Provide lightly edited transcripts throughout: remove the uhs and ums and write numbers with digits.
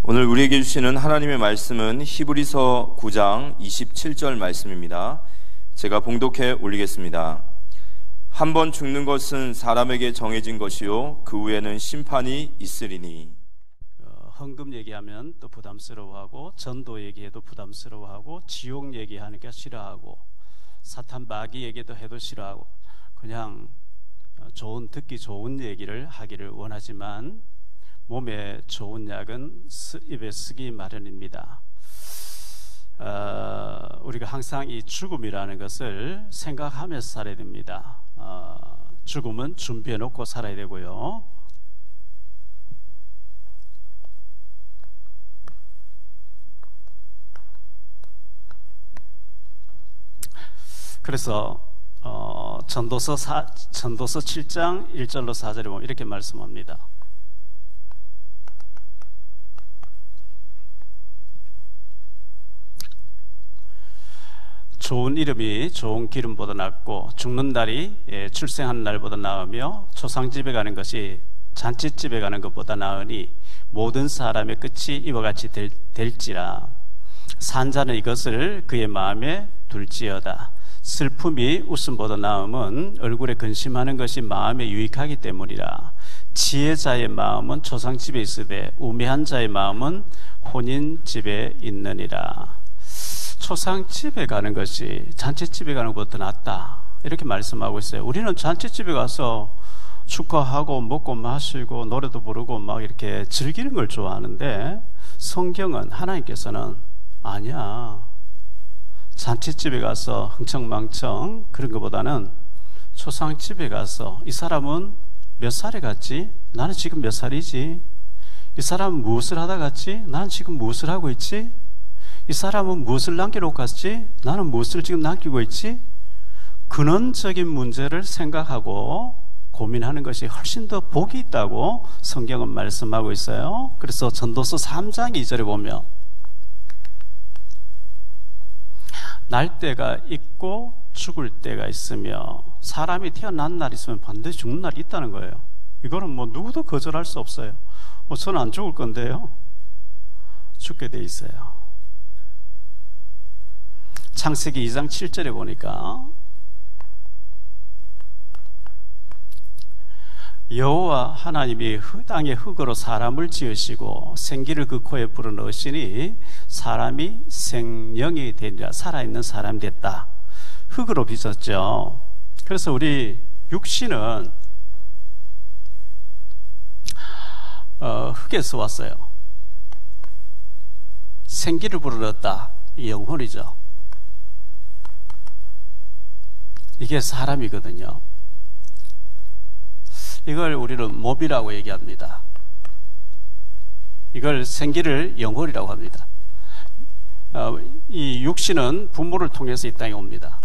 오늘 우리에게 주시는 하나님의 말씀은 히브리서 9장 27절 말씀입니다. 제가 봉독해 올리겠습니다. 한 번 죽는 것은 사람에게 정해진 것이요 그 후에는 심판이 있으리니. 헌금 얘기하면 또 부담스러워하고, 전도 얘기해도 부담스러워하고, 지옥 얘기하니까 싫어하고, 사탄 마귀 얘기도 해도 싫어하고, 그냥 듣기 좋은 얘기를 하기를 원하지만 몸에 좋은 약은 입에 쓰기 마련입니다. 우리가 항상 이 죽음이라는 것을 생각하면서 살아야 됩니다. 죽음은 준비해 놓고 살아야 되고요. 그래서 전도서 7장 1절로 4절에 보면 이렇게 말씀합니다. 좋은 이름이 좋은 기름보다 낫고, 죽는 날이 출생하는 날보다 나으며, 초상집에 가는 것이 잔치집에 가는 것보다 나으니 모든 사람의 끝이 이와 같이 될지라. 산자는 이것을 그의 마음에 둘지어다. 슬픔이 웃음보다 나음은 얼굴에 근심하는 것이 마음에 유익하기 때문이라. 지혜자의 마음은 초상집에 있으되 우매한 자의 마음은 혼인집에 있느니라. 초상집에 가는 것이 잔치집에 가는 것보다 낫다, 이렇게 말씀하고 있어요. 우리는 잔치집에 가서 축하하고 먹고 마시고 노래도 부르고 막 이렇게 즐기는 걸 좋아하는데, 성경은, 하나님께서는 아니야, 잔치집에 가서 흥청망청 그런 것보다는 초상집에 가서 이 사람은 몇 살에 갔지? 나는 지금 몇 살이지? 이 사람은 무엇을 하다 갔지? 나는 지금 무엇을 하고 있지? 이 사람은 무엇을 남겨놓고 갔지? 나는 무엇을 지금 남기고 있지? 근원적인 문제를 생각하고 고민하는 것이 훨씬 더 복이 있다고 성경은 말씀하고 있어요. 그래서 전도서 3장 2절에 보면 날 때가 있고 죽을 때가 있으며, 사람이 태어난 날이 있으면 반드시 죽는 날이 있다는 거예요. 이거는 뭐 누구도 거절할 수 없어요. 저는 안 죽을 건데요, 죽게 돼 있어요. 창세기 2장 7절에 보니까 여호와 하나님이 땅의 흙으로 사람을 지으시고 생기를 그 코에 불어넣으시니 사람이 생명이 되니라. 살아있는 사람이 됐다. 흙으로 빚었죠. 그래서 우리 육신은 흙에서 왔어요. 생기를 불어넣었다, 이 영혼이죠. 이게 사람이거든요. 이걸 우리는 몸이라고 얘기합니다. 이걸 생기를 영혼이라고 합니다. 이 육신은 부모를 통해서 이 땅에 옵니다.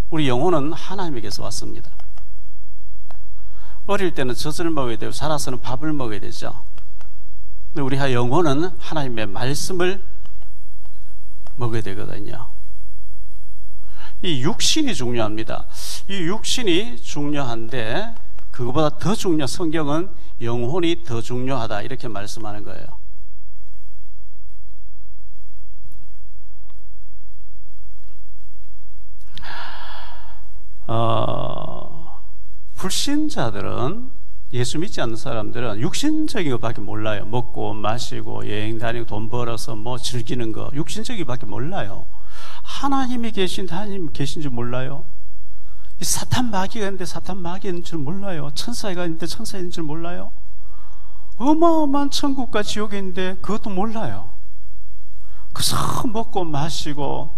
우리 영혼은 하나님에게서 왔습니다. 어릴 때는 젖을 먹어야 되고 자라서는 밥을 먹어야 되죠. 근데 우리 영혼은 하나님의 말씀을 먹어야 되거든요. 이 육신이 중요합니다. 이 육신이 중요한데 그거보다 더 중요한, 성경은 영혼이 더 중요하다, 이렇게 말씀하는 거예요. 불신자들은, 예수 믿지 않는 사람들은 육신적인 것밖에 몰라요. 먹고 마시고 여행 다니고 돈 벌어서 뭐 즐기는 거, 육신적인 것밖에 몰라요. 하나님이 계신데 하나님이 계신 줄 몰라요. 이 사탄 마귀가 있는데 사탄 마귀가 있는 줄 몰라요. 천사가 있는데 천사가 있는 줄 몰라요. 어마어마한 천국과 지옥이 있는데 그것도 몰라요. 그래서 먹고 마시고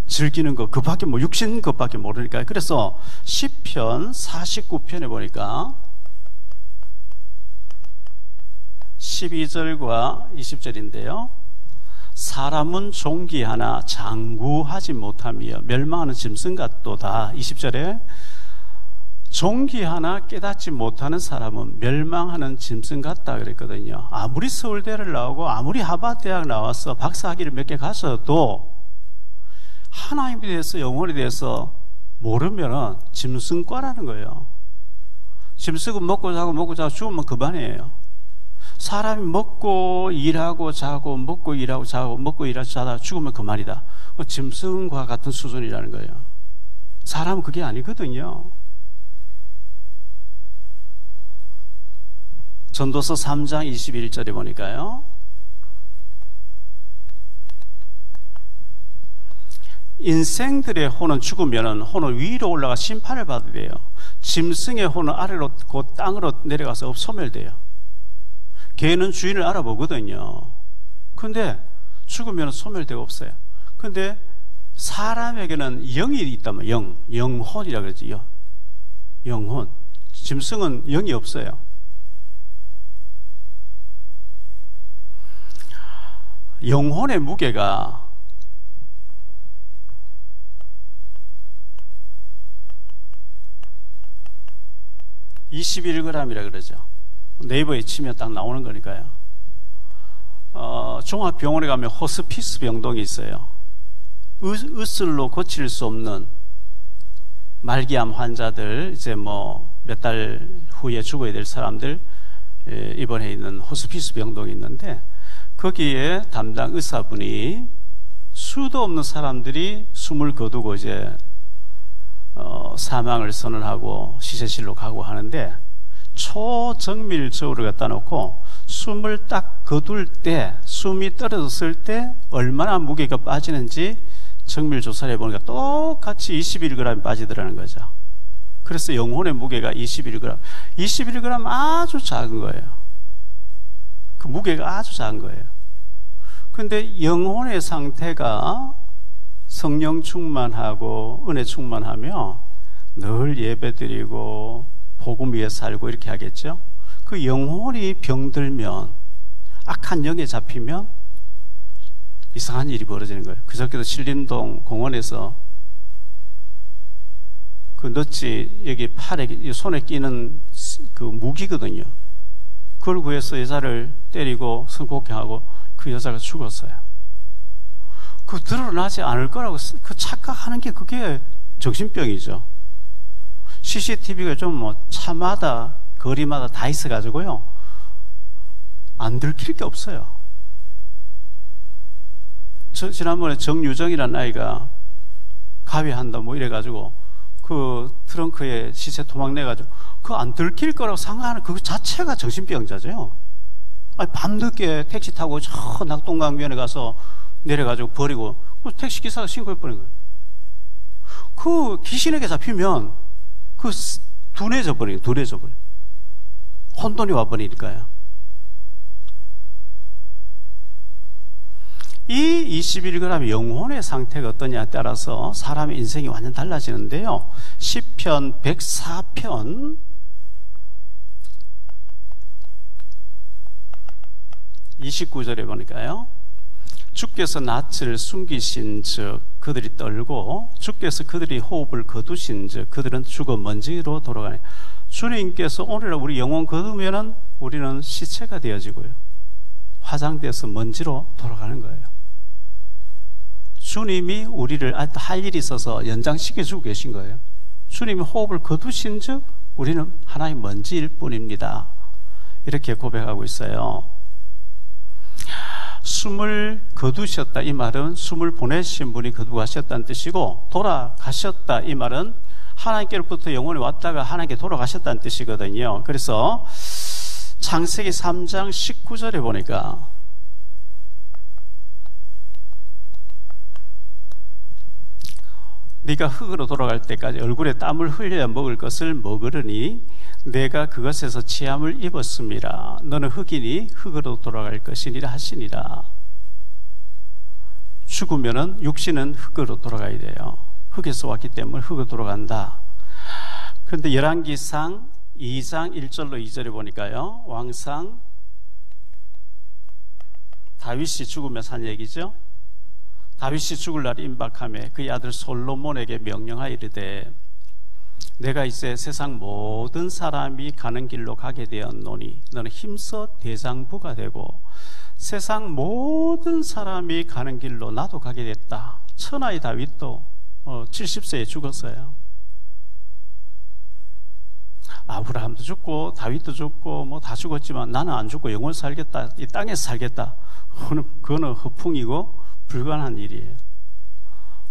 즐기는 거, 그밖에 뭐 육신 것밖에 모르니까요. 그래서 시편 49편에 보니까 12절과 20절인데요 사람은 존귀하나 장구하지 못하며 멸망하는 짐승 같도다. 20절에 존귀하나 깨닫지 못하는 사람은 멸망하는 짐승 같다 그랬거든요. 아무리 서울대를 나오고 아무리 하버드대학 나와서 박사학위를 몇 개 가서도 하나님에 대해서, 영혼에 대해서 모르면 짐승과라는 거예요. 짐승은 먹고 자고 죽으면 그만이에요. 사람이 먹고 일하고 자고 먹고 일하고 자고 먹고 일하고 자다 죽으면 그만이다. 짐승과 같은 수준이라는 거예요. 사람은 그게 아니거든요. 전도서 3장 21절에 보니까요, 인생들의 혼은 죽으면 혼은 위로 올라가 심판을 받아야 돼요. 짐승의 혼은 아래로 곧 땅으로 내려가서 소멸돼요. 개는 주인을 알아보거든요. 근데 죽으면 소멸되고 없어요. 근데 사람에게는 영이 있다면 영혼이라고 그러죠. 영혼. 짐승은 영이 없어요. 영혼의 무게가 21g이라 그러죠. 네이버에 치면 딱 나오는 거니까요. 종합병원에 가면 호스피스 병동이 있어요. 의술로 고칠 수 없는 말기암 환자들, 이제 뭐 몇 달 후에 죽어야 될 사람들 입원해 있는 호스피스 병동이 있는데, 거기에 담당 의사분이 수도 없는 사람들이 숨을 거두고 이제 사망을 선언하고 시체실로 가고 하는데, 초정밀저울을 갖다 놓고 숨을 딱 거둘 때, 숨이 떨어졌을 때 얼마나 무게가 빠지는지 정밀 조사를 해보니까 똑같이 21g이 빠지더라는 거죠. 그래서 영혼의 무게가 21g. 21g 아주 작은 거예요. 그 무게가 아주 작은 거예요. 근데 영혼의 상태가 성령 충만하고 은혜 충만하며 늘 예배드리고 복음 위에 살고 이렇게 하겠죠. 그 영혼이 병들면, 악한 영에 잡히면 이상한 일이 벌어지는 거예요. 그저께도 신림동 공원에서 그 너치 여기 팔에 손에 끼는 그 무기거든요. 그걸 구해서 여자를 때리고 성폭행하고 그 여자가 죽었어요. 그 드러나지 않을 거라고 그 착각하는 게 그게 정신병이죠. CCTV가 좀 뭐 차마다 거리마다 다 있어가지고요, 안 들킬 게 없어요. 지난번에 정유정이라는 아이가 가위한다 뭐 이래가지고 그 트렁크에 시체 토막 내가지고 그거 안 들킬 거라고 생각하는 그 자체가 정신병자죠. 아니, 밤늦게 택시 타고 저 낙동강변에 가서 내려가지고 버리고 택시 기사가 신고해버린 거예요. 그 귀신에게 잡히면 그 둔해져 버려요. 혼돈이 와버리니까요. 이 21g의 영혼의 상태가 어떠냐에 따라서 사람의 인생이 완전 달라지는데요. 시편 104편 29절에 보니까요, 주께서 낯을 숨기신 즉 그들이 떨고 주께서 그들이 호흡을 거두신 즉 그들은 죽어 먼지로 돌아가네. 주님께서 오늘 우리 영혼 거두면은 우리는 시체가 되어지고요, 화장돼서 먼지로 돌아가는 거예요. 주님이 우리를 할 일이 있어서 연장시켜주고 계신 거예요. 주님이 호흡을 거두신 즉 우리는 하나의 먼지일 뿐입니다. 이렇게 고백하고 있어요. 숨을 거두셨다 이 말은 숨을 보내신 분이 거두고 가셨다는 뜻이고, 돌아가셨다 이 말은 하나님께로부터 영혼이 왔다가 하나님께 돌아가셨다는 뜻이거든요. 그래서 창세기 3장 19절에 보니까 네가 흙으로 돌아갈 때까지 얼굴에 땀을 흘려야 먹을 것을 먹으려니 내가 그것에서 취함을 입었습니다. 너는 흙이니 흙으로 돌아갈 것이니라 하시니라. 죽으면은 육신은 흙으로 돌아가야 돼요. 흙에서 왔기 때문에 흙으로 돌아간다. 그런데 열왕기상 2장 1절로 2절에 보니까요, 왕상 다윗이 죽으면서 한 얘기죠. 다윗이 죽을 날이 임박하며 그의 아들 솔로몬에게 명령하여 이르되 내가 이제 세상 모든 사람이 가는 길로 가게 되었노니 너는 힘써 대장부가 되고 세상 모든 사람이 가는 길로 나도 가게 됐다. 천하의 다윗도 70세에 죽었어요. 아브라함도 죽고 다윗도 죽고 뭐 다 죽었지만 나는 안 죽고 영원 살겠다, 이 땅에서 살겠다. 그거는 허풍이고 불가능한 일이에요.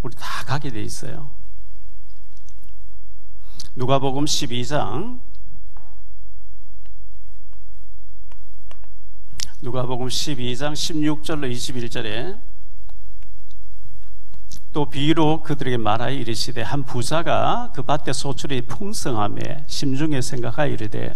우리 다 가게 돼 있어요. 누가복음 12장 16절로 21절에 또 비유로 그들에게 말하여 이르시되 한 부자가 그 밭에 소출이 풍성하매 심중에 생각하여 이르되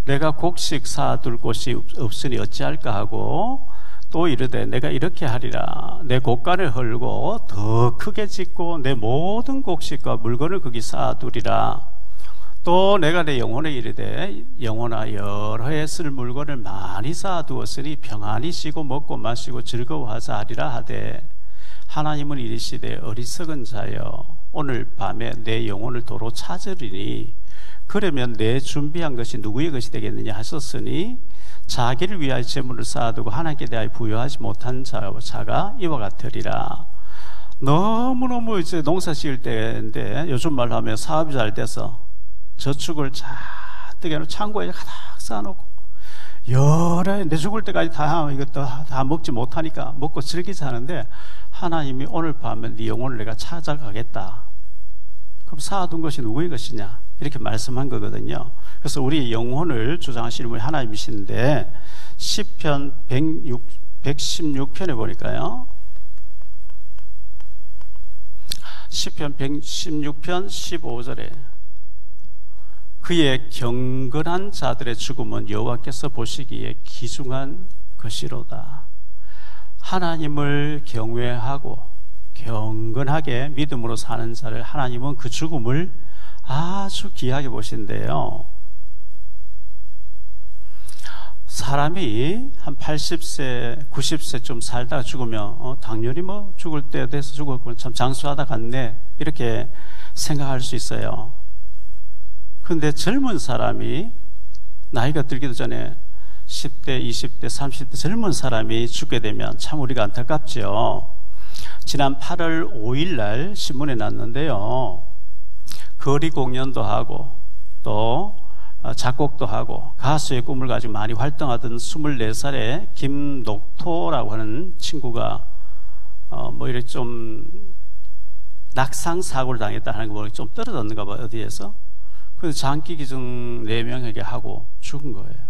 내가 곡식 쌓아둘 곳이 없으니 어찌할까 하고 또 이르되 내가 이렇게 하리라. 내 곡간을 헐고 더 크게 짓고 내 모든 곡식과 물건을 거기 쌓아두리라. 또 내가 내 영혼에 이르되 영혼아 여러 해 쓸 물건을 많이 쌓아두었으니 평안히 쉬고 먹고 마시고 즐거워하자 하리라 하되 하나님은 이르시되 어리석은 자여 오늘 밤에 내 영혼을 도로 찾으리니 그러면 내 준비한 것이 누구의 것이 되겠느냐 하셨으니 자기를 위하여 재물을 쌓아두고 하나님께 대하여 부여하지 못한 자가 이와 같으리라. 너무너무 이제 농사 지을 때인데 요즘 말로 하면 사업이 잘 돼서 저축을 잔뜩 해놓고 창고에 가득 쌓아놓고 여러 해 내 죽을 때까지 다 이것도 다 먹지 못하니까 먹고 즐기자 하는데 하나님이 오늘 밤에 네 영혼을 내가 찾아가겠다. 그럼 쌓아둔 것이 누구의 것이냐 이렇게 말씀한 거거든요. 그래서 우리 영혼을 주장하시는 분이 하나님이신데 시편 116편에 보니까요, 시편 116편 15절에 그의 경건한 자들의 죽음은 여호와께서 보시기에 귀중한 것이로다. 하나님을 경외하고 경건하게 믿음으로 사는 자를 하나님은 그 죽음을 아주 귀하게 보신대요. 사람이 한 80세, 90세쯤 살다가 죽으면 당연히 뭐 죽을 때 돼서 죽었고 참 장수하다 갔네 이렇게 생각할 수 있어요. 그런데 젊은 사람이 나이가 들기도 전에 10대, 20대, 30대 젊은 사람이 죽게 되면 참 우리가 안타깝죠. 지난 8월 5일 날 신문에 났는데요, 거리 공연도 하고 또 작곡도 하고 가수의 꿈을 가지고 많이 활동하던 24살의 김녹토라고 하는 친구가 뭐 이렇게 좀 낙상 사고를 당했다 하는 거 보니까 좀 떨어졌는가 봐 어디에서. 그래서 장기 기증 4명에게 하고 죽은 거예요.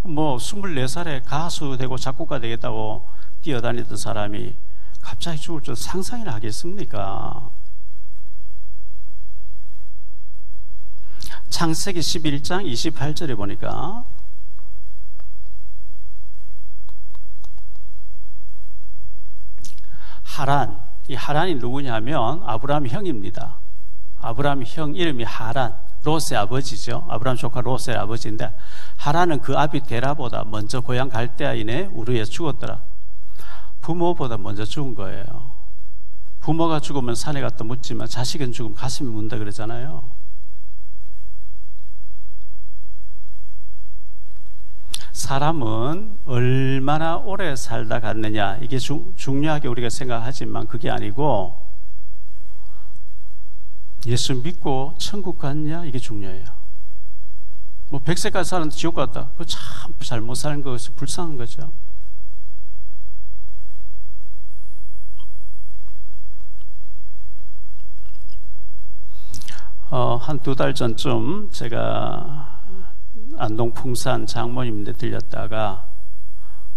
뭐 24살에 가수 되고 작곡가 되겠다고 뛰어다니던 사람이 갑자기 죽을 줄 상상이나 하겠습니까? 창세기 11장 28절에 보니까 하란, 이 하란이 누구냐면 아브라함 형입니다. 아브라함 형 이름이 하란, 롯의 아버지죠. 아브라함 조카 롯의 아버지인데 하란은 그 아비 데라보다 먼저 고향 갈대아인의 우르에 죽었더라. 부모보다 먼저 죽은 거예요. 부모가 죽으면 산에 갔다 묻지만 자식은 죽으면 가슴이 문다 그러잖아요. 사람은 얼마나 오래 살다 갔느냐 이게 중요하게 우리가 생각하지만 그게 아니고 예수 믿고 천국 갔냐 이게 중요해요. 뭐 100세까지 살았는데 지옥 갔다, 그거 참 잘못 사는 것이 불쌍한 거죠. 한 2달 전쯤 제가 안동 풍산 장모님인데 들렸다가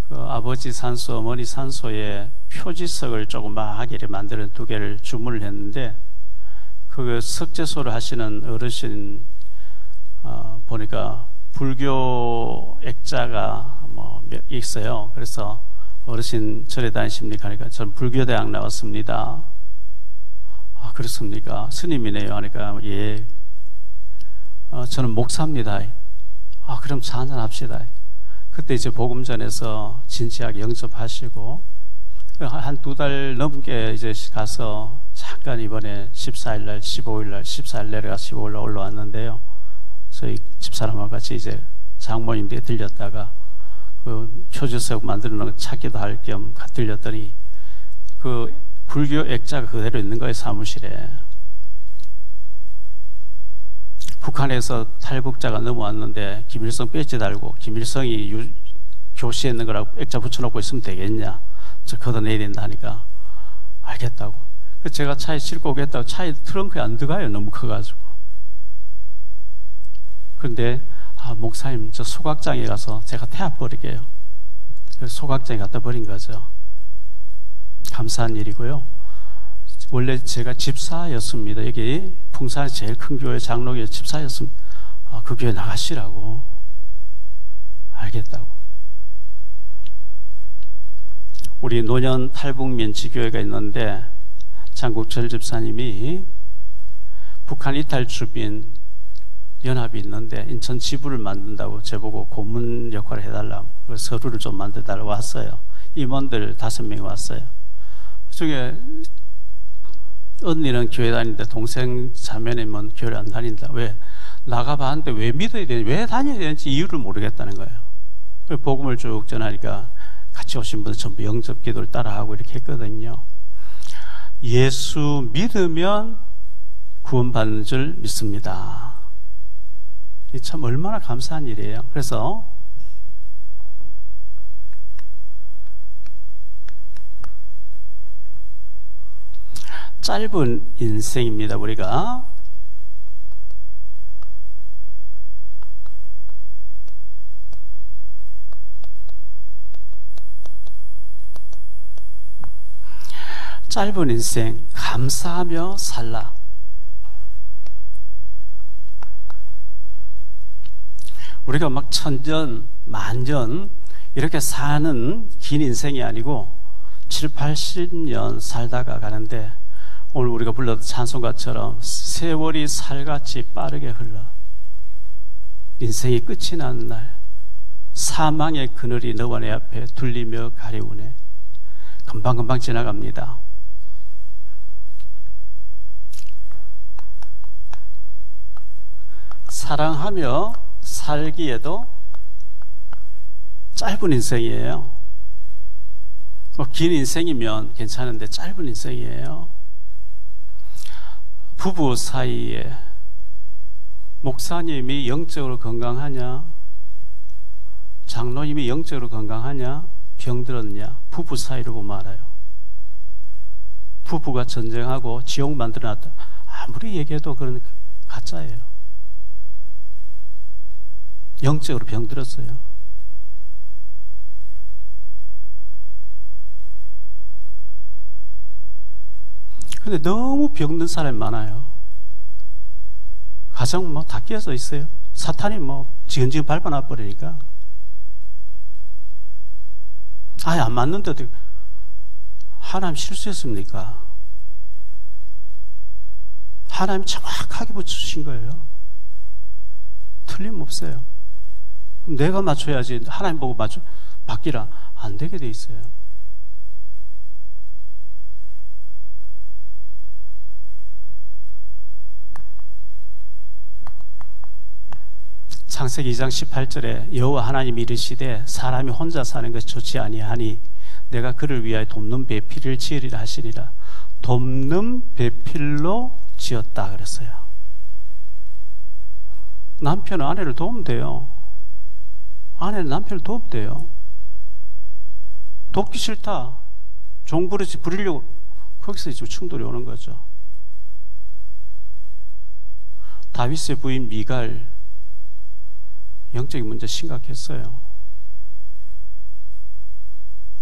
그 아버지 산소, 어머니 산소에 표지석을 조그마하게 만들어 2개를 주문을 했는데 그 석재소를 하시는 어르신 보니까 불교 액자가 뭐 있어요. 그래서 어르신 절에 다니십니까? 하니까 저는 불교대학 나왔습니다. 아 그렇습니까? 스님이네요. 하니까 예, 저는 목사입니다. 아 그럼 차 한잔 합시다. 그때 이제 복음전에서 진지하게 영접하시고 한 2달 넘게 이제 가서 잠깐 이번에 14일날, 15일날, 14일 내려가 15일날 올라왔는데요. 저희 집사람과 같이 이제 장모님께 들렸다가 그 표지석 만드는 거 찾기도 할 겸 들렸더니 그 불교 액자가 그대로 있는 거예요, 사무실에. 북한에서 탈북자가 넘어왔는데 김일성 배지 달고 김일성이 교시에 있는 거라고 액자 붙여놓고 있으면 되겠냐? 저 걷어내야 된다니까. 알겠다고. 그래서 제가 차에 싣고 오겠다고 차에 트렁크에 안 들어가요. 너무 커가지고. 그런데 목사님 저 소각장에 가서 제가 태워버리게요. 그래서 소각장에 갖다 버린 거죠. 감사한 일이고요. 원래 제가 집사였습니다. 여기 풍산에 제일 큰 교회 장로교회 집사였습니다. 그 교회 나가시라고. 알겠다고. 우리 노년 탈북민지교회가 있는데 장국철 집사님이 북한 이탈 주민 연합이 있는데 인천 지부를 만든다고 저보고 고문 역할을 해달라고 서류를 좀 만들달라고 왔어요. 임원들 5명이 왔어요. 그중에 언니는 교회 다니는데 동생 자매는 교회를 안 다닌다. 왜? 나가봤는데 왜 믿어야 되는지, 왜 다녀야 되는지 이유를 모르겠다는 거예요. 그래서 복음을 쭉 전하니까 같이 오신 분들 전부 영접 기도를 따라하고 이렇게 했거든요. 예수 믿으면 구원받는 줄 믿습니다. 이 참 얼마나 감사한 일이에요. 그래서 짧은 인생입니다. 우리가 짧은 인생 감사하며 살라. 우리가 막 천년, 만년 이렇게 사는 긴 인생이 아니고 7, 80년 살다가 가는데 오늘 우리가 불렀던 찬송가처럼 세월이 살같이 빠르게 흘러 인생이 끝이 나는 날 사망의 그늘이 너와 내 앞에 둘리며 가리우네. 금방금방 지나갑니다. 사랑하며 살기에도 짧은 인생이에요. 긴 인생이면 괜찮은데 짧은 인생이에요. 부부 사이에 목사님이 영적으로 건강하냐, 장로님이 영적으로 건강하냐, 병들었냐, 부부 사이를 보면 알아요. 부부가 전쟁하고 지옥 만들어놨다. 아무리 얘기해도 그건 가짜예요. 영적으로 병들었어요. 근데 너무 병든 사람이 많아요. 가정 다 끼어서 있어요. 사탄이 지근지근 밟아놔 버리니까. 아예 안 맞는데도 하나님 실수했습니까? 하나님 정확하게 붙여주신 거예요. 틀림없어요. 그럼 내가 맞춰야지. 하나님 보고 바뀌라. 안 되게 돼 있어요. 창세기 2장 18절에 여호와 하나님이 이르시되 사람이 혼자 사는 것이 좋지 아니하니 내가 그를 위하여 돕는 배필을 지으리라 하시리라. 돕는 배필로 지었다 그랬어요. 남편은 아내를 도우면 돼요. 아내는 남편을 도우면 돼요. 돕기 싫다. 종부르지 부리려고. 거기서 이제 충돌이 오는 거죠. 다윗의 부인 미갈 영적인 문제 심각했어요.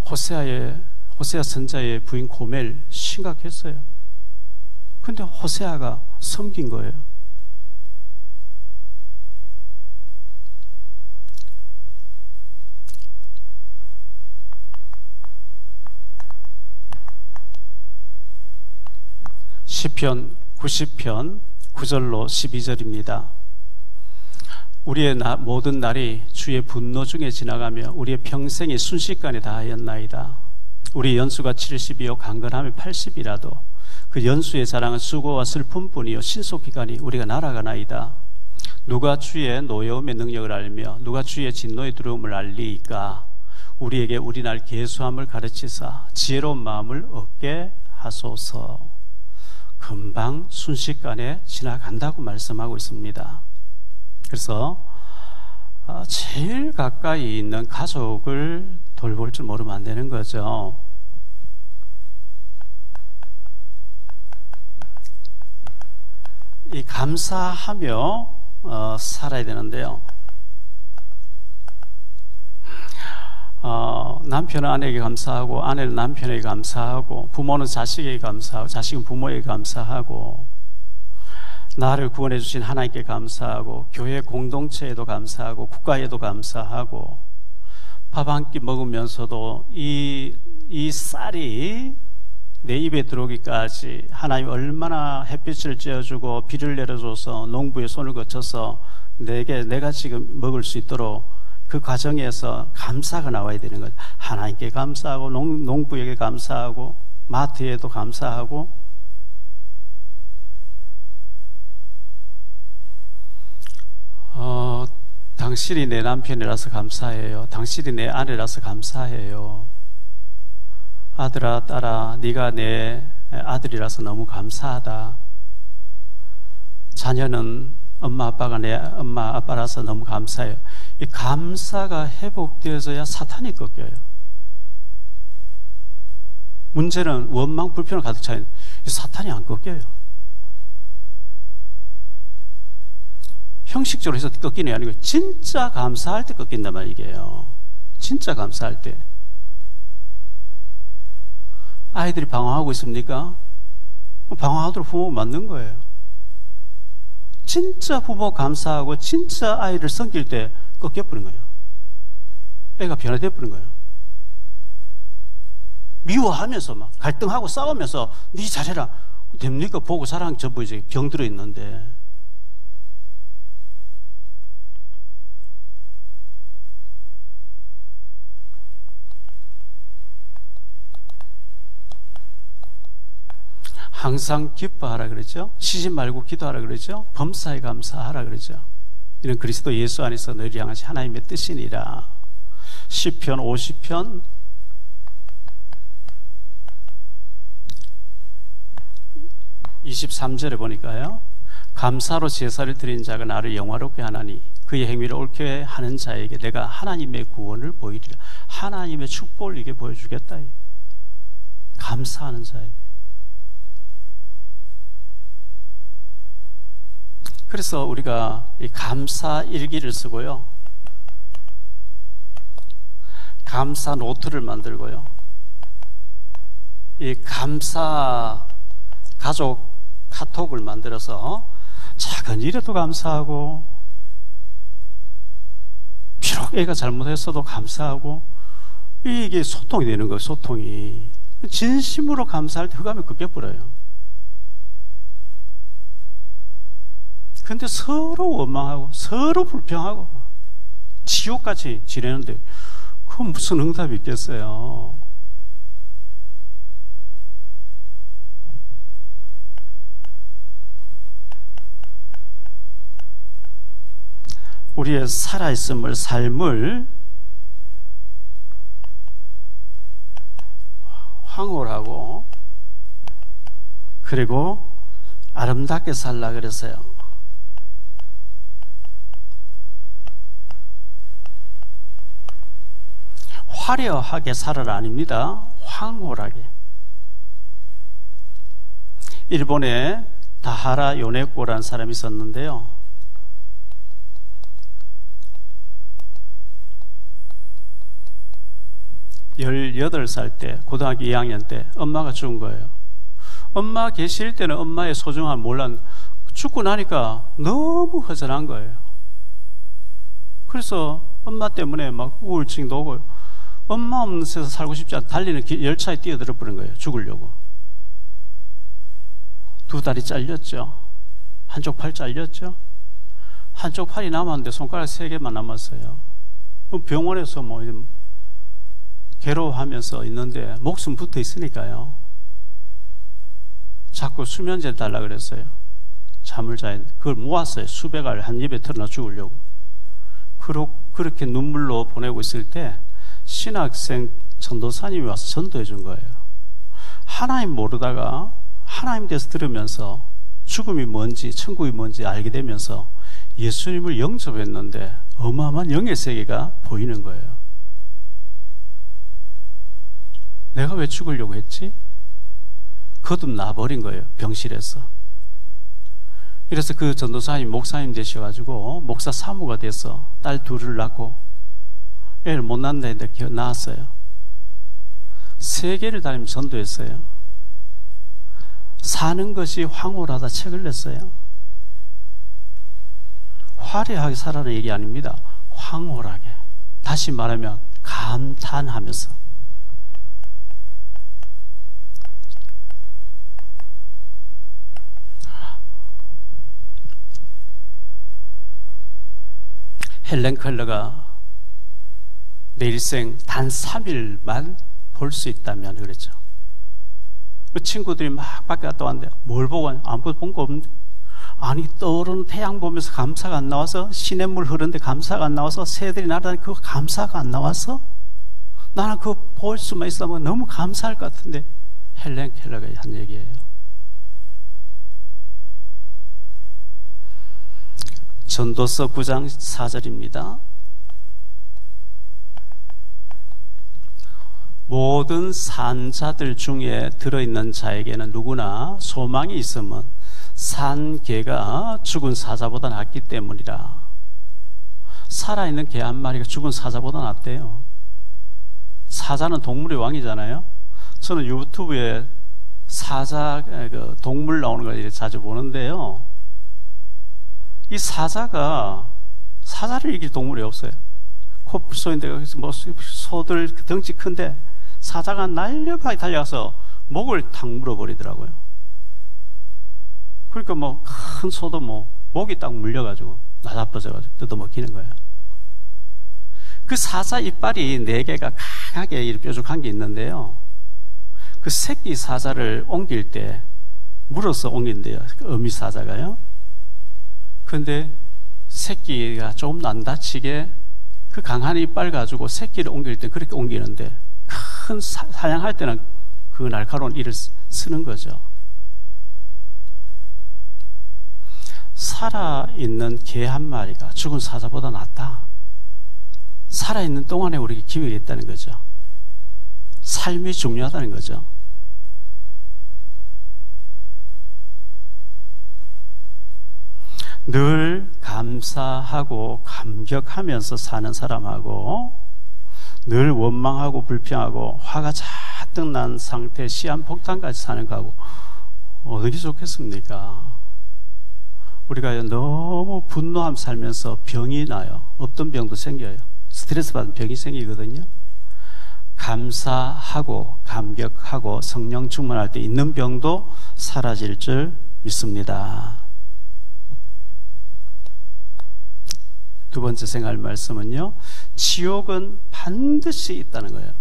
호세아 선자의 부인 고멜 심각했어요. 근데 호세아가 섬긴 거예요. 시편 90편 9절로 12절입니다. 우리의 모든 날이 주의 분노 중에 지나가며 우리의 평생이 순식간에 다하였나이다. 우리 연수가 70이요 강건하면 80이라도 그 연수의 자랑은 수고와 슬픔뿐이요 신속기간이 우리가 날아가나이다. 누가 주의 노여움의 능력을 알며 누가 주의 진노의 두려움을 알리이까. 우리에게 우리 날 계수함을 가르치사 지혜로운 마음을 얻게 하소서. 금방 순식간에 지나간다고 말씀하고 있습니다. 그래서 제일 가까이 있는 가족을 돌볼 줄 모르면 안 되는 거죠. 이 감사하며 살아야 되는데요. 남편은 아내에게 감사하고, 아내는 남편에게 감사하고, 부모는 자식에게 감사하고, 자식은 부모에게 감사하고, 나를 구원해 주신 하나님께 감사하고, 교회 공동체에도 감사하고, 국가에도 감사하고, 밥 한 끼 먹으면서도 이 쌀이 내 입에 들어오기까지 하나님 얼마나 햇빛을 쬐어주고 비를 내려줘서 농부의 손을 거쳐서 내가 지금 먹을 수 있도록 그 과정에서 감사가 나와야 되는 거죠. 하나님께 감사하고, 농부에게 감사하고, 마트에도 감사하고. 당신이 내 남편이라서 감사해요. 당신이 내 아내라서 감사해요. 아들아, 딸아, 네가 내 아들이라서 너무 감사하다. 자녀는 엄마 아빠가 내 엄마 아빠라서 너무 감사해요. 이 감사가 회복되어서야 사탄이 꺾여요. 문제는 원망 불평을 가득 차 있는 사탄이 안 꺾여요. 형식적으로 해서 꺾이는 게 아니고 진짜 감사할 때 꺾인단 말이에요. 진짜 감사할 때. 아이들이 방황하고 있습니까? 방황하도록 부모가 만든 거예요. 진짜 부모 감사하고 진짜 아이를 섬길 때 꺾여버린 거예요. 애가 변화되어버린 거예요. 미워하면서 막 갈등하고 싸우면서 네 잘해라 됩니까? 보고 사랑 전부 이제 병들어 있는데. 항상 기뻐하라 그러죠. 시집 말고 기도하라 그러죠. 범사에 감사하라 그러죠. 이는 그리스도 예수 안에서 너희를 향하신 하나님의 뜻이니라. 시편 50편 23절에 보니까요. 감사로 제사를 드린 자가 나를 영화롭게 하나니 그의 행위를 옳게 하는 자에게 내가 하나님의 구원을 보이리라. 하나님의 축복을 이게 보여주겠다. 감사하는 자에게. 그래서 우리가 이 감사 일기를 쓰고요. 감사 노트를 만들고요. 이 감사 가족 카톡을 만들어서 작은 일에도 감사하고, 비록 애가 잘못했어도 감사하고, 이게 소통이 되는 거예요. 소통이. 진심으로 감사할 때 흑암이 꺾여버려요. 근데 서로 원망하고 서로 불평하고 지옥같이 지내는데 그건 무슨 응답이 있겠어요? 우리의 살아있음을, 삶을 황홀하고 그리고 아름답게 살라 그랬어요. 화려하게 살아라 아닙니다. 황홀하게. 일본에 다하라 요네코라는 사람이 있었는데요. 열여덟 살 때, 고등학교 2학년 때 엄마가 죽은 거예요. 엄마 계실 때는 엄마의 소중함을 몰랐는데 죽고 나니까 너무 허전한 거예요. 그래서 엄마 때문에 막 우울증도 오고, 엄마 없는 데서 살고 싶지 않아 달리는 열차에 뛰어들어 버린 거예요. 죽으려고. 2다리 잘렸죠. 한쪽 팔 잘렸죠. 한쪽 팔이 남았는데 손가락 3개만 남았어요. 병원에서 뭐 괴로워하면서 있는데 목숨 붙어 있으니까요. 자꾸 수면제 달라 그랬어요. 잠을 자야 돼. 그걸 모았어요. 수백 알 한 입에 털어놔 죽으려고. 그렇게 눈물로 보내고 있을 때 신학생 전도사님이 와서 전도해 준 거예요. 하나님 모르다가 하나님 대해서 들으면서 죽음이 뭔지 천국이 뭔지 알게 되면서 예수님을 영접했는데 어마어마한 영의 세계가 보이는 거예요. 내가 왜 죽으려고 했지? 거듭나버린 거예요. 병실에서. 그래서 그 전도사님 목사님 되셔가지고 목사 사모가 돼서 딸 둘을 낳고 애를 못 낳는다 했는데 낳았어요. 세계를 다니면서 전도했어요. 사는 것이 황홀하다 책을 냈어요. 화려하게 살아라는 얘기 아닙니다. 황홀하게. 다시 말하면 감탄하면서. 헬렌 켈러가 내 일생 단 3일만 볼 수 있다면 그랬죠. 그 친구들이 막 밖에 갔다 왔는데 뭘 보고 아무것도 본 거 없는데, 아니 떠오르는 태양 보면서 감사가 안 나와서, 시냇물 흐르는데 감사가 안 나와서, 새들이 날아다니는 그거 감사가 안 나와서, 나는 그거 볼 수만 있으면 너무 감사할 것 같은데. 헬렌 켈러가 한 얘기예요. 전도서 9장 4절입니다. 모든 산 자들 중에 들어있는 자에게는 누구나 소망이 있으면 산 개가 죽은 사자보다 낫기 때문이라. 살아있는 개 한 마리가 죽은 사자보다 낫대요. 사자는 동물의 왕이잖아요. 저는 유튜브에 사자 동물 나오는 걸 자주 보는데요, 이 사자를 이길 동물이 없어요. 코뿔소인데 뭐 소들 덩치 큰데 사자가 날렵하게 달려가서 목을 탁 물어버리더라고요. 그러니까 뭐 큰 소도 뭐 목이 딱 물려가지고 나자빠져가지고 뜯어먹히는 거예요. 그 사자 이빨이 4개가 강하게 이렇게 뾰족한 게 있는데요, 그 새끼 사자를 옮길 때 물어서 옮긴대요. 그 어미 사자가요. 그런데 새끼가 조금 안 다치게 그 강한 이빨 가지고 새끼를 옮길 때 그렇게 옮기는데, 큰 사냥할 때는 그 날카로운 이를 쓰는 거죠. 살아있는 개 한 마리가 죽은 사자보다 낫다. 살아있는 동안에 우리에게 기회가 있다는 거죠. 삶이 중요하다는 거죠. 늘 감사하고 감격하면서 사는 사람하고 늘 원망하고 불평하고 화가 잔뜩 난 상태, 시한폭탄까지 사는 거하고 어느 게 좋겠습니까? 우리가 너무 분노함 살면서 병이 나요. 없던 병도 생겨요. 스트레스 받은 병이 생기거든요. 감사하고 감격하고 성령 충만할 때 있는 병도 사라질 줄 믿습니다. 두 번째 생활 말씀은요, 지옥은 반드시 있다는 거예요.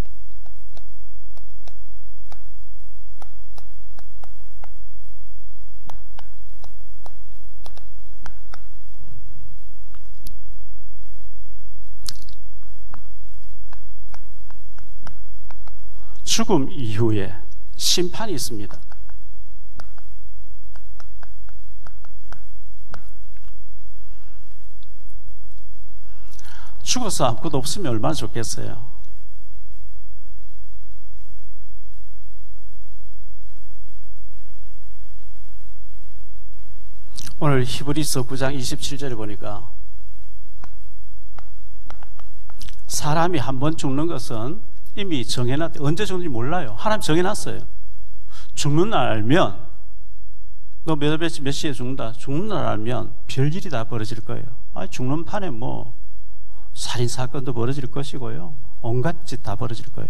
죽음 이후에 심판이 있습니다. 죽어서 아무것도 없으면 얼마나 좋겠어요. 오늘 히브리서 9장 27절에 보니까 사람이 한 번 죽는 것은 이미 정해놨대. 언제 죽는지 몰라요. 하나님 정해놨어요. 죽는 날 알면, 너 몇 시에 죽는다. 죽는 날 알면 별일이 다 벌어질 거예요. 죽는 판에 뭐 살인사건도 벌어질 것이고요, 온갖 짓 다 벌어질 거예요.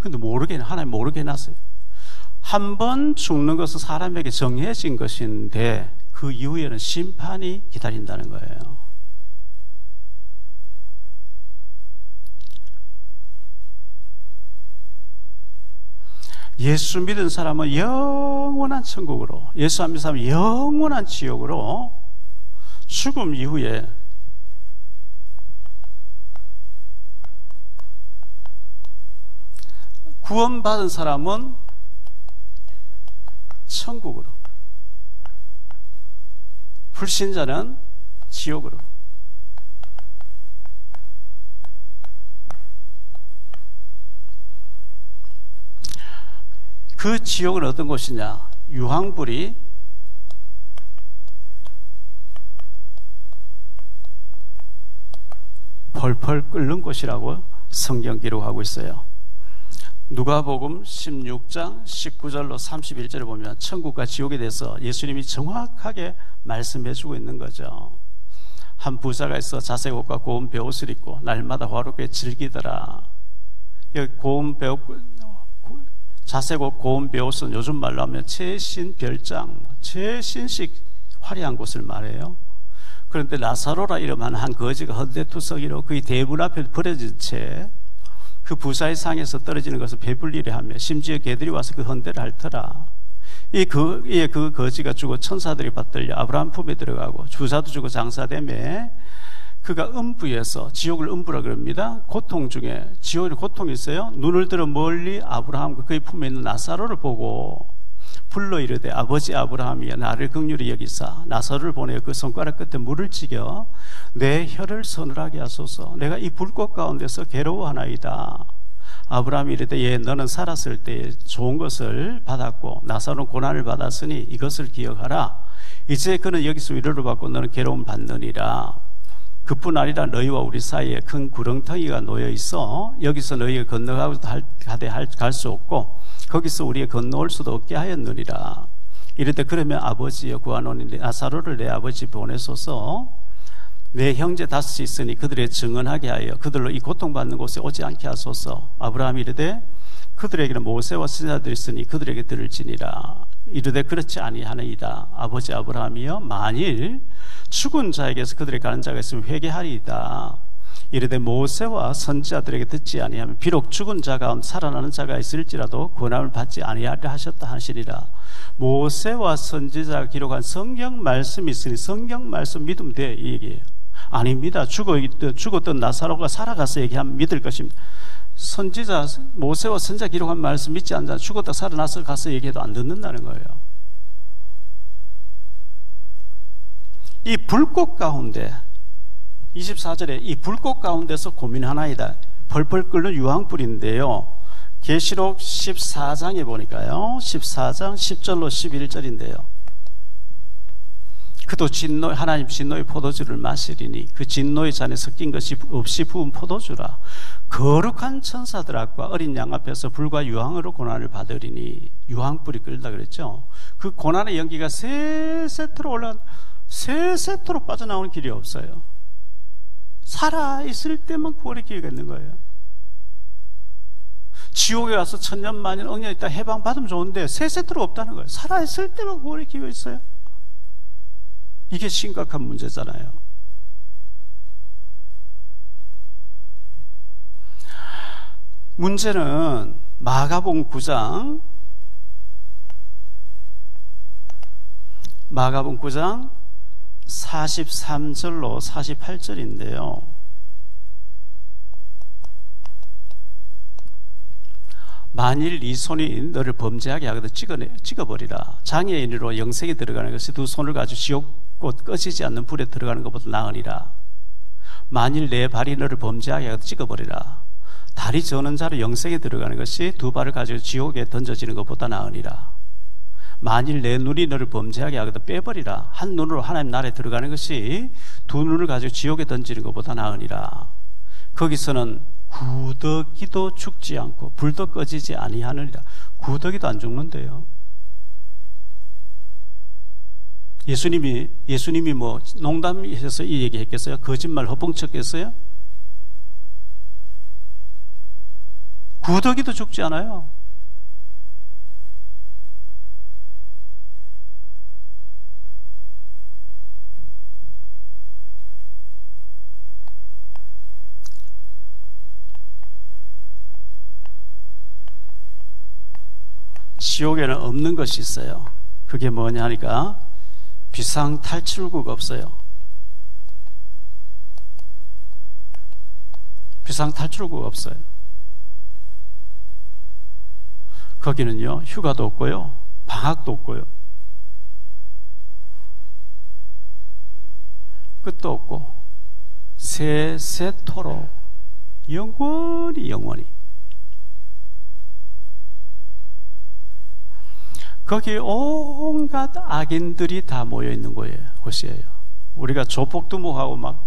근데 하나님 모르게 해놨어요. 한 번 죽는 것은 사람에게 정해진 것인데 그 이후에는 심판이 기다린다는 거예요. 예수 믿은 사람은 영원한 천국으로, 예수 안 믿는 사람은 영원한 지옥으로, 죽음 이후에 구원받은 사람은 천국으로, 불신자는 지옥으로. 그 지옥은 어떤 곳이냐? 유황불이 펄펄 끓는 곳이라고 성경 기록하고 있어요. 누가복음 16장 19절로 31절을 보면 천국과 지옥에 대해서 예수님이 정확하게 말씀해 주고 있는 거죠. 한 부자가 있어 자색 옷과 고운 베옷을 입고 날마다 화롭게 즐기더라. 여기 자색 옷 고운 베옷은 요즘 말로 하면 최신 별장, 최신식 화려한 곳을 말해요. 그런데 나사로라 이름한 한 거지가 헌데투석이로 그의 대문 앞에 버려진 채 그 부자의 상에서 떨어지는 것을 배불리려 하며 심지어 개들이 와서 그 헌데를 핥더라. 그 거지가 죽어 천사들이 받들려 아브라함 품에 들어가고 부자도 죽어 장사되매 그가 음부에서, 지옥을 음부라 그럽니다. 고통 중에, 지옥에 고통이 있어요. 눈을 들어 멀리 아브라함과 그의 품에 있는 나사로를 보고 불러 이르되 아버지 아브라함이여 나를 긍휼히 여기사 나사로를 보내어 그 손가락 끝에 물을 지겨 내 혀를 서늘하게 하소서. 내가 이 불꽃 가운데서 괴로워하나이다. 아브라함이 이르되 예 너는 살았을 때 좋은 것을 받았고 나사로는 고난을 받았으니 이것을 기억하라. 이제 그는 여기서 위로를 받고 너는 괴로움 받느니라. 그뿐 아니라 너희와 우리 사이에 큰 구렁텅이가 놓여 있어 여기서 너희가 건너가도 갈 수 없고 거기서 우리가 건너올 수도 없게 하였느니라. 이르되 그러면 아버지여 구하노니 나사로를 내 아버지 보내소서. 내 형제 다섯이 있으니 그들의 증언하게 하여 그들로 이 고통받는 곳에 오지 않게 하소서. 아브라함이 이르되 그들에게는 모세와 선지자들이 있으니 그들에게 들을지니라. 이르되 그렇지 아니하나이다. 아버지 아브라함이여 만일 죽은 자에게서 그들에게 가는 자가 있으면 회개하리이다. 이르되 모세와 선지자들에게 듣지 아니하면 비록 죽은 자 가운데 살아나는 자가 있을지라도 구원함을 받지 아니하리라 하셨다 하시니라. 모세와 선지자가 기록한 성경 말씀이 있으니 성경 말씀 믿으면 돼, 이 얘기예요. 아닙니다. 죽었던 나사로가 살아가서 얘기하면 믿을 것입니다. 선지자 모세와 선지자 기록한 말씀 믿지 않는 죽었다 살아나서 가서 얘기해도 안 듣는다는 거예요. 이 불꽃 가운데 24절에 이 불꽃 가운데서 고민하나이다. 펄펄 끓는 유황불인데요. 계시록 14장에 보니까요. 14장 10절로 11절인데요. 그도 진노 하나님 진노의 포도주를 마시리니 그 진노의 잔에 섞인 것이 없이 부은 포도주라. 거룩한 천사들 앞과 어린 양 앞에서 불과 유황으로 고난을 받으리니 유황불이 끓다 그랬죠. 그 고난의 연기가 세세토록 빠져나오는 길이 없어요. 살아있을 때만 구원의 기회가 있는 거예요. 지옥에 가서 천년만년 억년 있다 해방받으면 좋은데 세세토록 없다는 거예요. 살아있을 때만 구원의 기회가 있어요. 이게 심각한 문제잖아요. 문제는 마가복음 9장 43절로 48절인데요. 만일 네 손이 너를 범죄하게 하거든 찍어버리라. 장애인으로 영생에 들어가는 것이 두 손을 가지고 지옥꽃 꺼지지 않는 불에 들어가는 것보다 나으니라. 만일 내 발이 너를 범죄하게 하거든 찍어버리라. 다리 저는 자로 영생에 들어가는 것이 두 발을 가지고 지옥에 던져지는 것보다 나으니라. 만일 내 눈이 너를 범죄하게 하거든 빼버리라. 한 눈으로 하나님 나라에 들어가는 것이 두 눈을 가지고 지옥에 던지는 것보다 나으니라. 거기서는 구더기도 죽지 않고 불도 꺼지지 아니하느니라. 구더기도 안 죽는데요. 예수님이 뭐 농담해서 이 얘기 했겠어요? 거짓말 허봉쳤겠어요? 구더기도 죽지 않아요. 지옥에는 없는 것이 있어요. 그게 뭐냐 하니까 비상탈출구가 없어요. 비상탈출구가 없어요. 거기는요 휴가도 없고요 방학도 없고요 끝도 없고 세세토록 영원히 거기 온갖 악인들이 다 모여 있는 곳이에요. 우리가 조폭두목하고 막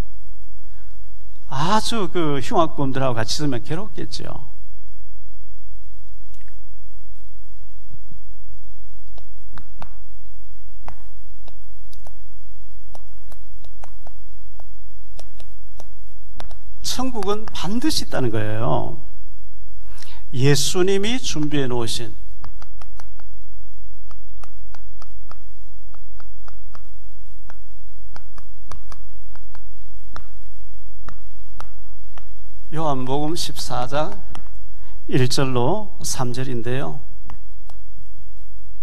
아주 그 흉악범들하고 같이 있으면 괴롭겠죠. 천국은 반드시 있다는 거예요. 예수님이 준비해 놓으신 요한복음 14장 1절로 3절인데요.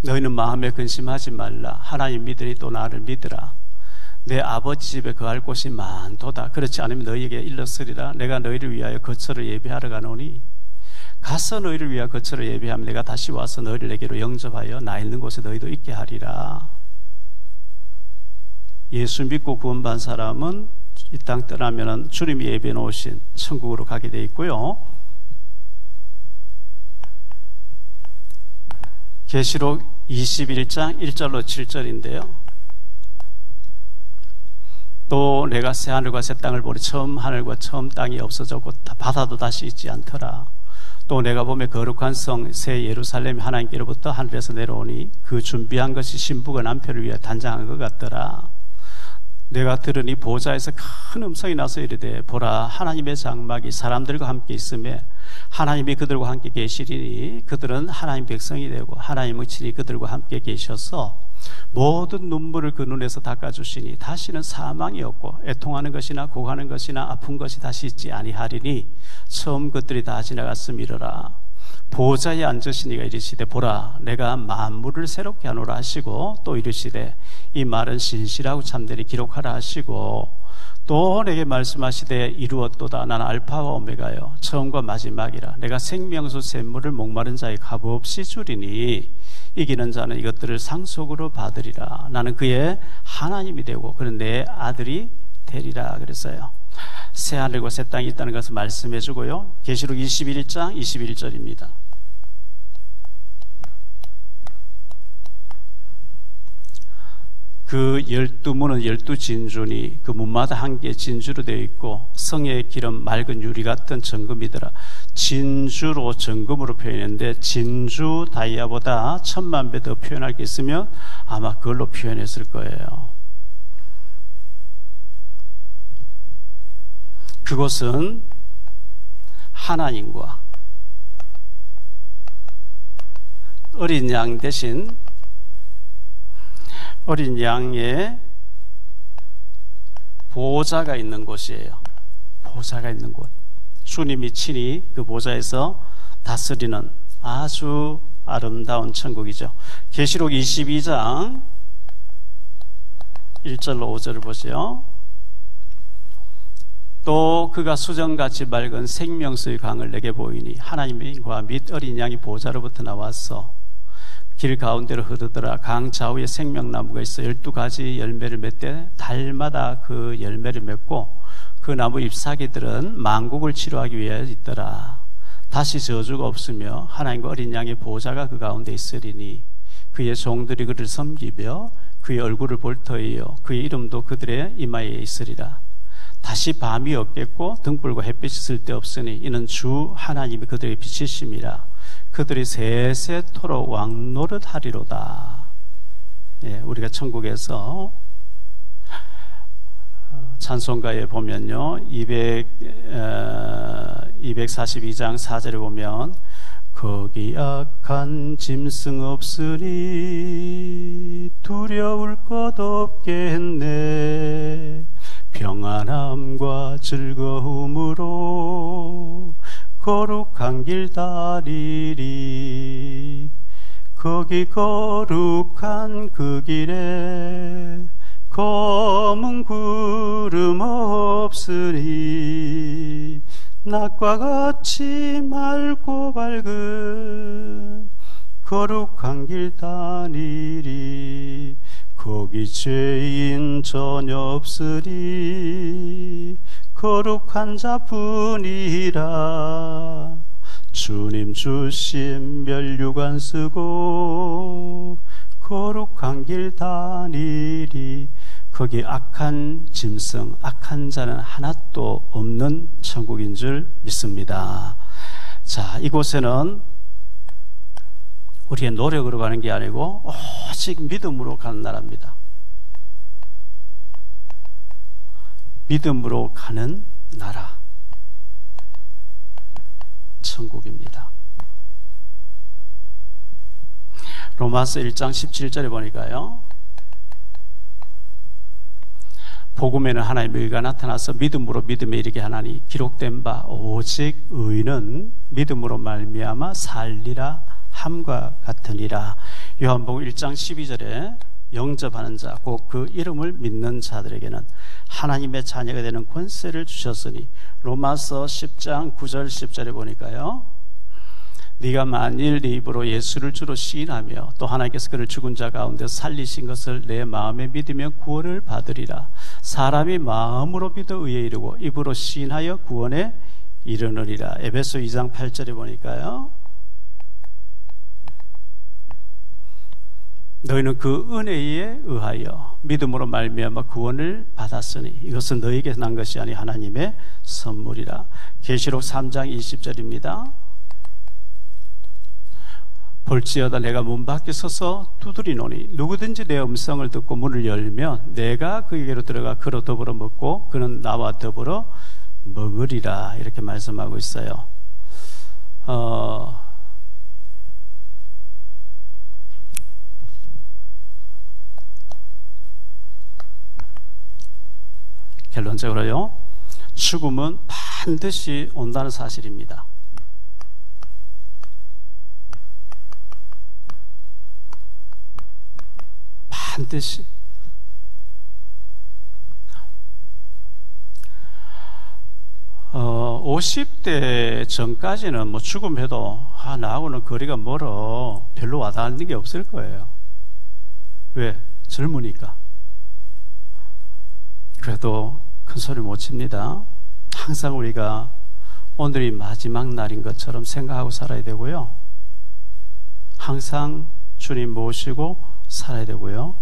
너희는 마음에 근심하지 말라. 하나님 믿으니 또 나를 믿으라. 내 아버지 집에 거할 곳이 많도다. 그렇지 않으면 너희에게 일렀으리라. 내가 너희를 위하여 거처를 예비하러 가노니 가서 너희를 위하여 거처를 예비하면 내가 다시 와서 너희를 내게로 영접하여 나 있는 곳에 너희도 있게 하리라. 예수 믿고 구원받은 사람은 이 땅 떠나면 주님이 예비해 놓으신 천국으로 가게 되어 있고요. 계시록 21장 1절로 7절인데요. 또 내가 새 하늘과 새 땅을 보니 처음 하늘과 처음 땅이 없어졌고 바다도 다시 있지 않더라. 또 내가 보며 거룩한 성 새 예루살렘이 하나님께로부터 하늘에서 내려오니 그 준비한 것이 신부가 남편을 위해 단장한 것 같더라. 내가 들으니 보좌에서 큰 음성이 나서 이르되 보라 하나님의 장막이 사람들과 함께 있으며 하나님이 그들과 함께 계시리니 그들은 하나님 백성이 되고 하나님의 친히 그들과 함께 계셔서 모든 눈물을 그 눈에서 닦아주시니 다시는 사망이 없고 애통하는 것이나 고하는 것이나 아픈 것이 다시 있지 아니하리니 처음 것들이 다 지나갔음이로라. 보좌에 앉으시니가 이르시되 보라 내가 만물을 새롭게 하노라 하시고 또 이르시되 이 말은 신실하고 참되리 기록하라 하시고 또 내게 말씀하시되 이루었도다. 나는 알파와 오메가요 처음과 마지막이라. 내가 생명수 샘물을 목마른 자의 값없이 주리니 이기는 자는 이것들을 상속으로 받으리라. 나는 그의 하나님이 되고 그는 내 아들이 되리라 그랬어요. 새 하늘과 새 땅이 있다는 것을 말씀해 주고요. 계시록 21장 21절입니다. 그 12문은 12진주니 그 문마다 한 개의 진주로 되어 있고 성의 기름 맑은 유리 같은 정금이더라. 진주로 정금으로 표현했는데 진주 다이아보다 1000만 배 더 표현할 게 있으면 아마 그걸로 표현했을 거예요. 그곳은 하나님과 어린 양 대신 어린 양의 보좌가 있는 곳이에요. 보좌가 있는 곳. 주님이 친히 그 보좌에서 다스리는 아주 아름다운 천국이죠. 계시록 22장 1절로 5절을 보세요. 또 그가 수정같이 맑은 생명수의 강을 내게 보이니 하나님과 및 어린 양이 보좌로부터 나와서 길 가운데로 흐르더라. 강 좌우에 생명나무가 있어 12가지 열매를 맺되 달마다 그 열매를 맺고 그 나무 잎사귀들은 만국을 치료하기 위해 있더라. 다시 저주가 없으며 하나님과 어린 양의 보좌가 그 가운데 있으리니 그의 종들이 그를 섬기며 그의 얼굴을 볼 터이요 그의 이름도 그들의 이마에 있으리라. 다시 밤이 없겠고 등불과 햇빛이 쓸데없으니 이는 주 하나님이 그들의 빛이심이라. 그들이 세세토록 왕노릇하리로다. 예, 우리가 천국에서 찬송가에 보면요 242장 4절에 보면 거기 악한 짐승 없으니 두려울 것 없겠네. 평안함과 즐거움으로 거룩한 길 다니리. 거기 거룩한 그 길에 검은 구름 없으니 낮과 같이 맑고 밝은 거룩한 길 다니리. 거기 죄인 전혀 없으리 거룩한 자뿐이라. 주님 주신 멸류관 쓰고 거룩한 길 다니리. 거기 악한 짐승, 악한 자는 하나도 없는 천국인 줄 믿습니다. 자, 이곳에는 우리의 노력으로 가는 게 아니고 오직 믿음으로 가는 나라입니다. 믿음으로 가는 나라, 천국입니다. 로마서 1장 17절에 보니까요, 복음에는 하나님의 의가 나타나서 믿음으로 믿음에 이르게 하나니 기록된 바 오직 의는 믿음으로 말미암아 살리라 함과 같으니라. 요한복음 1장 12절에 영접하는 자, 곧 그 이름을 믿는 자들에게는 하나님의 자녀가 되는 권세를 주셨으니. 로마서 10장 9절 10절에 보니까요, 네가 만일 네 입으로 예수를 주로 시인하며 또 하나님께서 그를 죽은 자 가운데 살리신 것을 내 마음에 믿으며 구원을 받으리라. 사람이 마음으로 믿어 의에 이르고 입으로 시인하여 구원에 이르느니라. 에베소 2장 8절에 보니까요, 너희는 그 은혜에 의하여 믿음으로 말미암아 구원을 받았으니 이것은 너희에게 난 것이 아니 하나님의 선물이라. 계시록 3장 20절입니다. 볼지어다 내가 문 밖에 서서 두드리노니 누구든지 내 음성을 듣고 문을 열면 내가 그에게로 들어가 그로 더불어 먹고 그는 나와 더불어 먹으리라. 이렇게 말씀하고 있어요. 결론적으로요, 죽음은 반드시 온다는 사실입니다. 반드시. 50대 전까지는 뭐 죽음해도 나하고는 거리가 멀어 별로 와닿는 게 없을 거예요. 왜? 젊으니까. 그래도 큰 소리 못 칩니다. 항상 우리가 오늘이 마지막 날인 것처럼 생각하고 살아야 되고요, 항상 주님 모시고 살아야 되고요,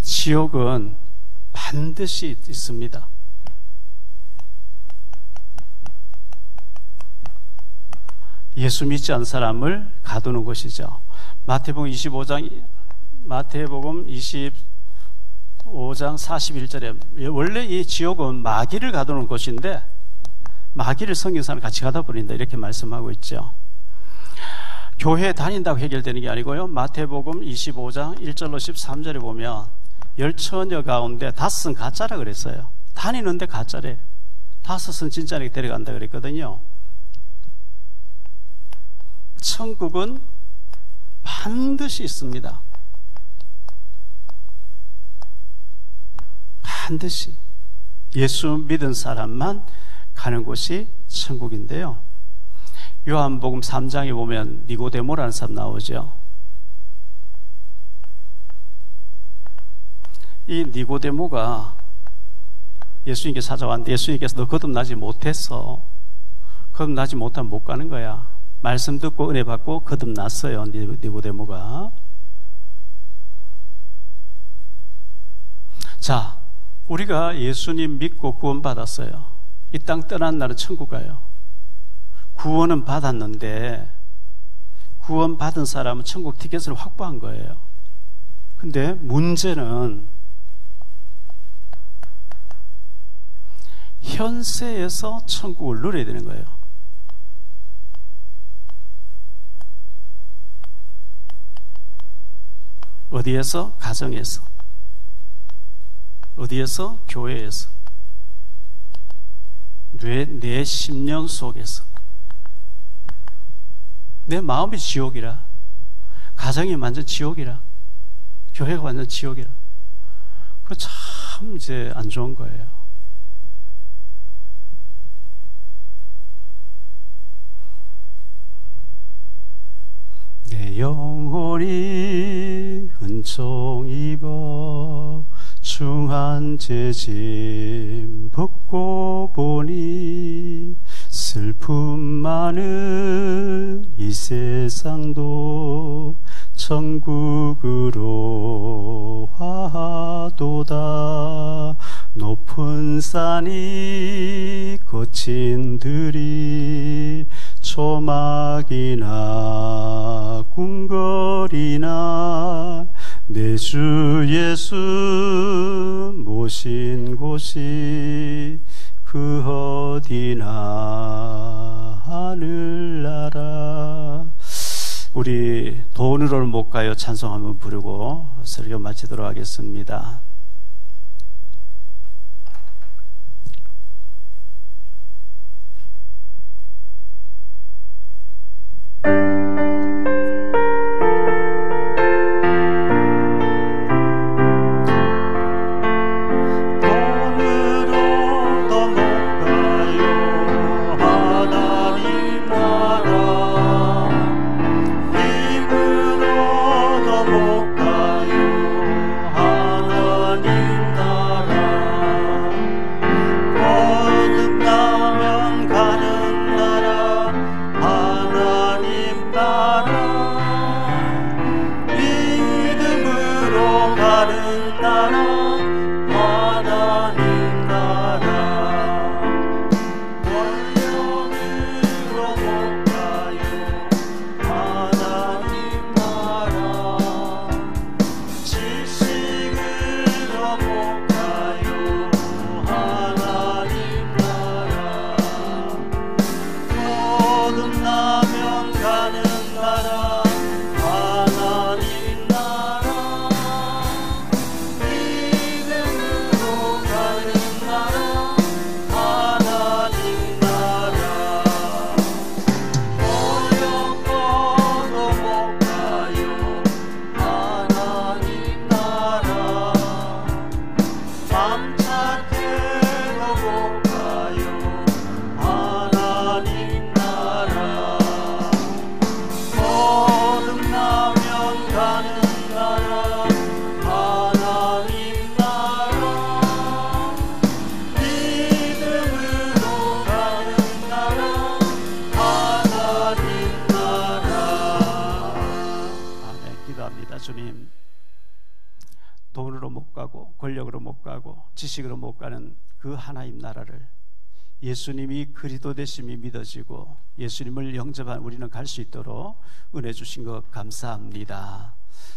지옥은 반드시 있습니다. 예수 믿지 않은 사람을 가두는 곳이죠. 마태복음 25장 41절에 원래 이 지옥은 마귀를 가두는 곳인데 마귀를 섬긴 사람 같이 가다 버린다, 이렇게 말씀하고 있죠. 교회에 다닌다고 해결되는 게 아니고요, 마태복음 25장 1절로 13절에 보면 10처녀 가운데 5은 가짜라 그랬어요. 다니는데 가짜래. 5은 진짜에게 데려간다 그랬거든요. 천국은 반드시 있습니다. 반드시. 예수 믿은 사람만 가는 곳이 천국인데요, 요한복음 3장에 보면 니고데모라는 사람 나오죠. 이 니고데모가 예수님께 찾아왔는데 예수님께서 너 거듭나지 못했어. 거듭나지 못하면 못 가는 거야. 말씀 듣고 은혜 받고 거듭났어요, 니고데모가. 자, 우리가 예수님 믿고 구원받았어요. 이 땅 떠난 날은 천국 가요. 구원은 받았는데 구원받은 사람은 천국 티켓을 확보한 거예요. 근데 문제는 현세에서 천국을 누려야 되는 거예요. 어디에서? 가정에서. 어디에서? 교회에서. 내 심령 속에서. 내 마음이 지옥이라, 가정이 완전 지옥이라, 교회가 완전 지옥이라. 그거 참 이제 안 좋은 거예요. 영혼이 은총 입어 중한 죄짐 벗고 보니 슬픔 많은 이 세상도 천국으로 화도다. 높은 산이 거친 들이 초막이나 궁궐이나 내 주 예수 모신 곳이 그 어디나 하늘나라. 우리 돈으로는 못 가요 찬송 한번 부르고 설교 마치도록 하겠습니다. 주님, 돈으로 못 가고 권력으로 못 가고 지식으로 못 가는 그 하나님 나라를 예수님이 그리스도 되심이 믿어지고 예수님을 영접한 우리는 갈 수 있도록 은혜 주신 것 감사합니다.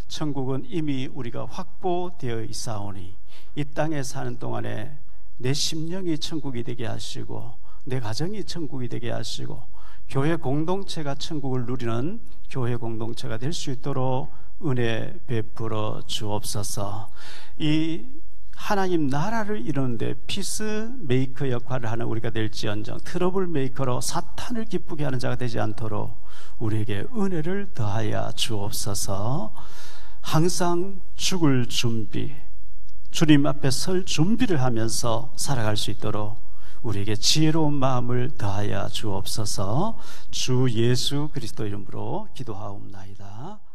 천국은 이미 우리가 확보되어 있사오니 이 땅에 사는 동안에 내 심령이 천국이 되게 하시고 내 가정이 천국이 되게 하시고 교회 공동체가 천국을 누리는 교회 공동체가 될 수 있도록 은혜 베풀어 주옵소서. 이 하나님 나라를 이루는데 피스 메이커 역할을 하는 우리가 될지언정 트러블 메이커로 사탄을 기쁘게 하는 자가 되지 않도록 우리에게 은혜를 더하여 주옵소서. 항상 죽을 준비, 주님 앞에 설 준비를 하면서 살아갈 수 있도록 우리에게 지혜로운 마음을 더하여 주옵소서. 주 예수 그리스도 이름으로 기도하옵나이다.